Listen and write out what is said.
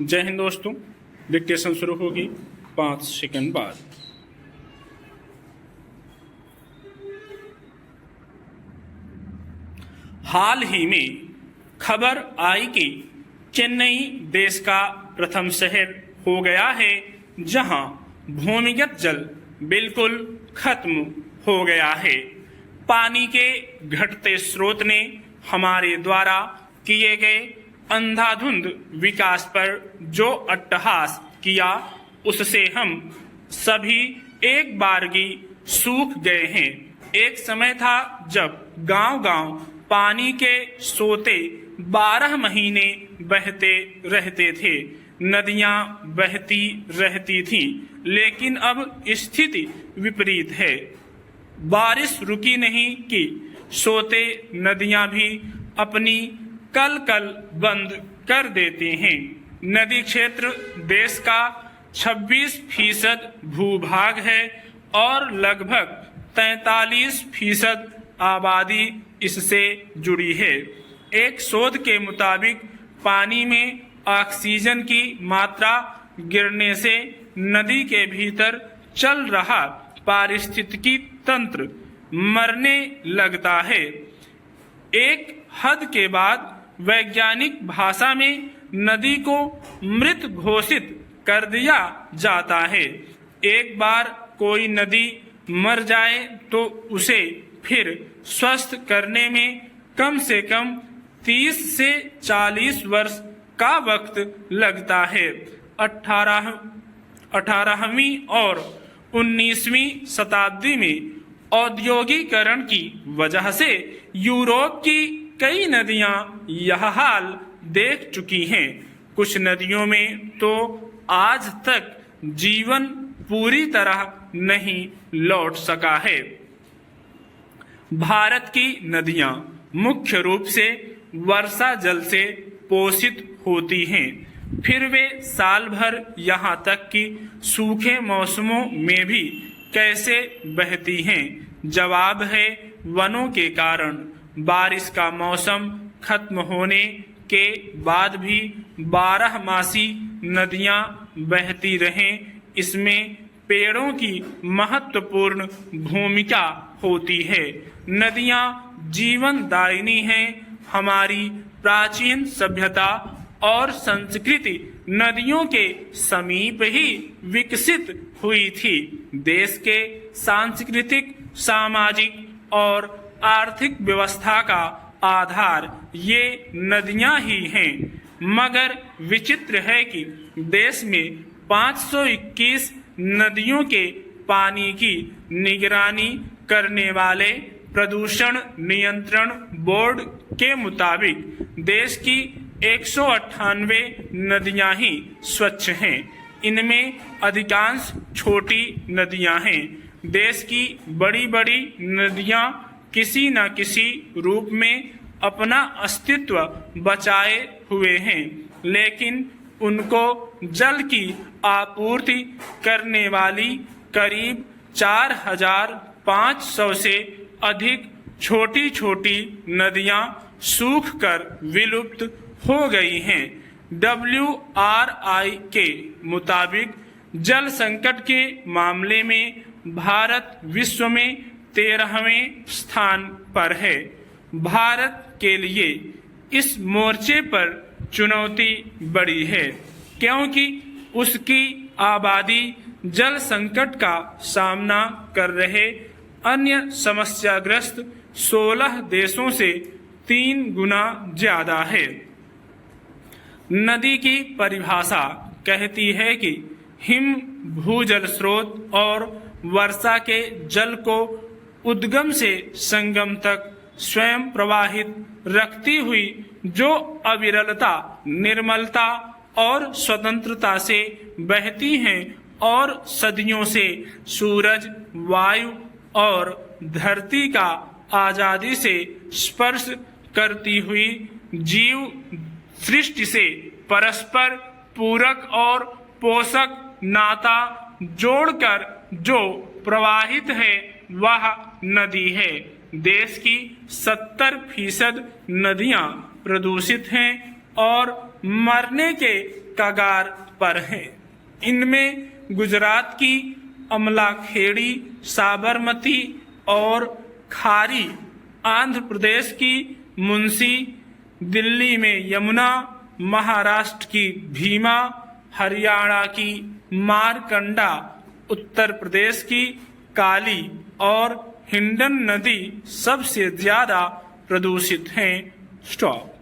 जय हिंद दोस्तों। डिक्टेशन शुरू होगी 5 सेकंड बाद। हाल ही में खबर आई कि चेन्नई देश का प्रथम शहर हो गया है जहां भूमिगत जल बिल्कुल खत्म हो गया है। पानी के घटते स्रोत ने हमारे द्वारा किए गए अंधाधुंध विकास पर जो अट्टहास किया उससे हम सभी एक बारगी सूख गए हैं। एक समय था जब गांव-गांव पानी के सोते 12 महीने बहते रहते थे, नदियां बहती रहती थीं, लेकिन अब स्थिति विपरीत है। बारिश रुकी नहीं कि सोते नदियां भी अपनी कल बंद कर देते हैं। नदी क्षेत्र देश का 26% भूभाग है और लगभग 43% आबादी इससे जुड़ी है। एक शोध के मुताबिक पानी में ऑक्सीजन की मात्रा गिरने से नदी के भीतर चल रहा पारिस्थितिकी तंत्र मरने लगता है। एक हद के बाद वैज्ञानिक भाषा में नदी को मृत घोषित कर दिया जाता है। एक बार कोई नदी मर जाए तो उसे फिर स्वस्थ करने में कम से कम 30 से 40 वर्ष का वक्त लगता है। 18वीं और 19वीं शताब्दी में औद्योगिकरण की वजह से यूरोप की कई नदियां यह हाल देख चुकी हैं। कुछ नदियों में तो आज तक जीवन पूरी तरह नहीं लौट सका है। भारत की नदियां मुख्य रूप से वर्षा जल से पोषित होती हैं, फिर वे साल भर यहाँ तक कि सूखे मौसमों में भी कैसे बहती हैं? जवाब है वनों के कारण। बारिश का मौसम खत्म होने के बाद भी 12 मासी नदियां बहती रहें, इसमें पेड़ों की महत्वपूर्ण भूमिका होती है। नदियां जीवनदायिनी हैं। हमारी प्राचीन सभ्यता और संस्कृति नदियों के समीप ही विकसित हुई थी। देश के सांस्कृतिक, सामाजिक और आर्थिक व्यवस्था का आधार ये नदियां ही हैं। मगर विचित्र है कि देश में 521 नदियों के पानी की निगरानी करने वाले प्रदूषण नियंत्रण बोर्ड के मुताबिक देश की 198 नदियां ही स्वच्छ हैं। इनमें अधिकांश छोटी नदियां हैं। देश की बड़ी बड़ी नदियां किसी न किसी रूप में अपना अस्तित्व बचाए हुए हैं, लेकिन उनको जल की आपूर्ति करने वाली करीब 4500 से अधिक छोटी छोटी नदियां सूखकर विलुप्त हो गई हैं। WRI के मुताबिक जल संकट के मामले में भारत विश्व में 13वें स्थान पर है। भारत के लिए इस मोर्चे पर चुनौती बड़ी है, क्योंकि उसकी आबादी जल संकट का सामना कर रहे अन्य समस्याग्रस्त 16 देशों से 3 गुना ज्यादा है। नदी की परिभाषा कहती है कि हिम भूजल स्रोत और वर्षा के जल को उद्गम से संगम तक स्वयं प्रवाहित रखती हुई जो अविरलता, निर्मलता और स्वतंत्रता से बहती हैं और सदियों से सूरज, वायु और धरती का आजादी से स्पर्श करती हुई जीव सृष्टि से परस्पर पूरक और पोषक नाता जोड़कर जो प्रवाहित है वह नदी है। देश की 70% नदियां प्रदूषित हैं और मरने के कगार पर है। इनमें गुजरात की अमलाखेड़ी, साबरमती और खारी, आंध्र प्रदेश की मुंशी, दिल्ली में यमुना, महाराष्ट्र की भीमा, हरियाणा की मारकंडा, उत्तर प्रदेश की काली और हिंडन नदी सबसे ज्यादा प्रदूषित हैं। स्टॉप।